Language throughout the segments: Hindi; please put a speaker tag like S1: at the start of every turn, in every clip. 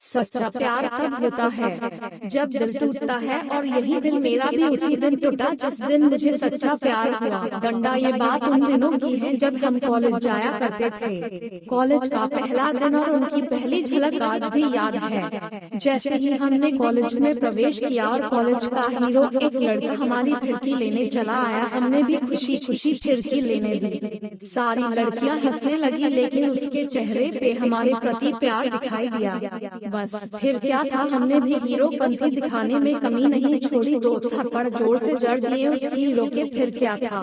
S1: सच्चा प्यार तब होता है जब दिल टूटता है, और यही दिल मेरा भी उसी दिन टूटा जिस दिन मुझे सच्चा प्यार हुआ। डंडा ये बात उन दिनों की है जब हम कॉलेज जाया करते थे। कॉलेज का पहला दिन और उनकी पहली झलक आज भी याद है। जैसे ही हमने कॉलेज में प्रवेश किया और कॉलेज का हीरो एक लड़का हमारी फिरकी लेने चला आया, हमने भी खुशी खुशी फिरकी लेने दी। सारी लड़कियां हंसने लगी, लेकिन उसके चेहरे पे हमारे प्रति प्यार दिखाई दिया। बस फिर क्या था, हमने भी हीरोपंती दिखाने में कमी नहीं छोड़ी। दो थप्पड़ जोर से जड़ दिए उस हीरो के। फिर क्या था,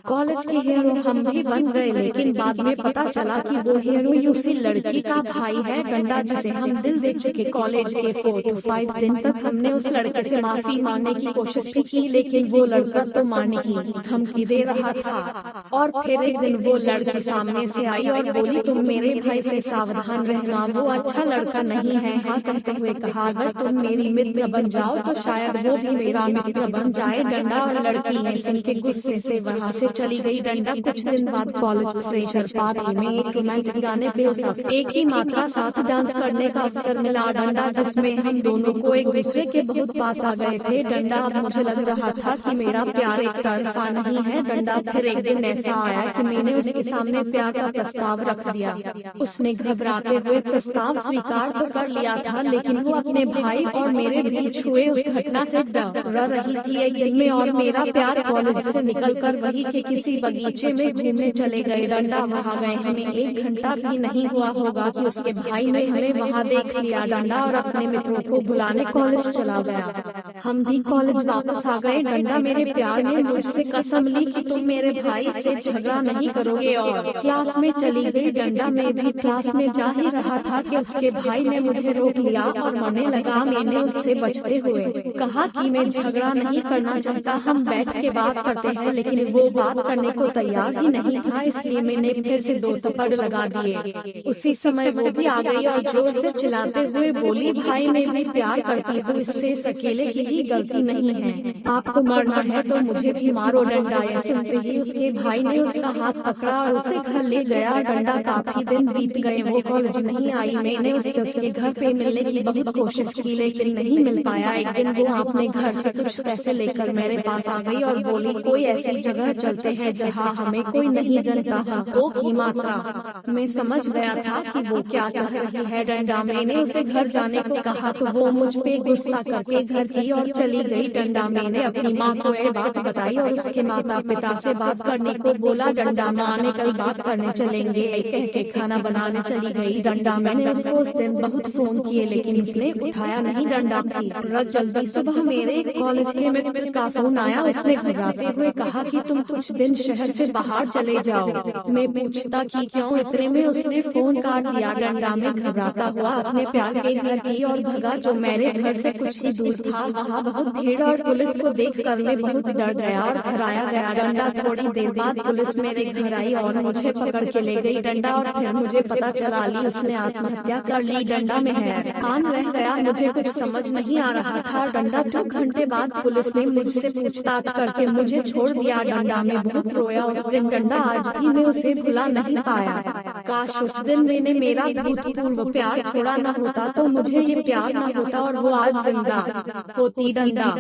S1: कॉलेज के हीरो हम भी बन गए, लेकिन बाद में पता चला कि वो हीरो उसी लड़की का भाई है, डंडा, जिसे हम दिल दे चुके। कॉलेज के 4 to 5 दिन तक हमने उस लड़के से माफी मांगने की कोशिश भी की, लेकिन वो लड़का तो मारने की धमकी दे रहा था। और फिर एक दिन वो लड़की सामने से आई और बोली, तुम मेरे भाई से सावधान रहना, वो अच्छा लड़का नहीं है। हाँ कहते हुए कहा, अगर तुम मेरी मित्र बन जाओ तो शायद वो भी मेरा मित्र बन जाए। डंडा और लड़की ने सुन के गुस्से से वहाँ से चली गई। डंडा कुछ दिन बाद कॉलेज फ्रेशर पार्टी में एक रोमांटिक गाने पे सब एक ही मात्रा साथ डांस करने का अवसर मिला। डंडा जिसमें हम दोनों को एक दूसरे के बहुत पास आ गए थे। डंडा, अब मुझे लग रहा था कि मेरा प्यार एक तरफा नहीं है। डंडा, फिर एक दिन ऐसा आया कि मैंने उसके सामने प्यार का प्रस्ताव रख दिया। उसने घबराते हुए प्रस्ताव स्वीकार तो कर लिया था, लेकिन वो अपने भाई और मेरे बीच हुए उस घटना से डर रही थी। एक दिन में और मेरा प्यार कॉलेज से निकलकर वही के किसी बगीचे में घूमने चले गए। डंडा, वहाँ गए हमें 1 घंटा भी नहीं हुआ होगा कि उसके भाई ने हमें वहाँ देख लिया। डंडा और अपने मित्रों को बुलाने कॉलेज चला गया। हम भी कॉलेज वापस आ गए। डंडा, मेरे प्यार ने मुझसे कसम ली कि तुम मेरे भाई से झगड़ा नहीं करोगे, और क्लास में चली गई। डंडा, मैं भी क्लास में जा ही रहा था कि उसके भाई ने मुझे रोक लिया और मरने लगा। मैंने उससे बचते हुए कहा कि मैं झगड़ा नहीं करना चाहता, हम बैठ के बात करते हैं, लेकिन वो बात करने को तैयार ही नहीं था, इसलिए मैंने फिर से 2 थप्पड़ लगा दिए। उसी समय वो भी आ गई और जोर से चिल्लाते हुए बोली, भाई मैं भी प्यार करती हूँ, इससे इस अकेले की ही गलती नहीं है, आपको मारना है तो मुझे भी मारो। डंडा, ये सुनते ही उसके भाई ने उसका हाथ पकड़ा और उसे घर ले गया। डंडा, काफी दिन बीत गए, वो कॉलेज नहीं आई। मैंने उससे उसके घर पे मिलने की बहुत कोशिश की, लेकिन नहीं मिल पाया। एक दिन वो अपने घर से कुछ पैसे लेकर मेरे पास आ गई और बोली, कोई ऐसी जगह चलते हैं जहाँ हमें कोई नहीं जानता। वो की मात्रा मैं समझ गया था कि वो क्या कह रही है। डंडा, मैंने उसे घर जाने को कहा तो वो मुझ पे गुस्सा करके घर की और चली गई। डंडा, मैंने अपनी माँ को ये बात बताई और उसके माता पिता से बात करने को बोला। डंडा, माँ ने कल बात करने चलेंगे कह के खाना बनाने चली गई। डंडा, मैंने उसको उस दिन बहुत फोन किए, लेकिन उसने उठाया नहीं। डंडा, की जल्दी सुबह मेरे कॉलेज के मित्र का फोन आया। उसने घबराते हुए कहा कि तुम कुछ दिन शहर से बाहर चले जाओ। मैं पूछता कि क्यों, इतने में उसने फोन काट दिया। डंडा, में घबराता हुआ अपने प्यार के घर की और भगा, जो मेरे घर से कुछ ही दूर था। वहाँ बहुत भीड़ और पुलिस को देखकर मैं बहुत डर गया और घर आया गया। डंडा, थोड़ी देर बाद पुलिस मेरे घर आई और मुझे पकड़ के ले गई। डंडा, और फिर मुझे पता चला ली उसने आत्महत्या कर ली। डंडा, में है कान रह गया, मुझे कुछ समझ नहीं आ रहा था। डंडा, 2 घंटे बाद पुलिस ने मुझसे पूछताछ करके मुझे छोड़ दिया। डंडा, में बहुत रोया उस दिन। डंडा, आज भी मैं उसे भुला नहीं पाया। काश उस दिन मैंने मेरा भूतपूर्व प्यार छोड़ा न होता, तो मुझे ये प्यार न होता और वो आज जिंदा होती। डंडा।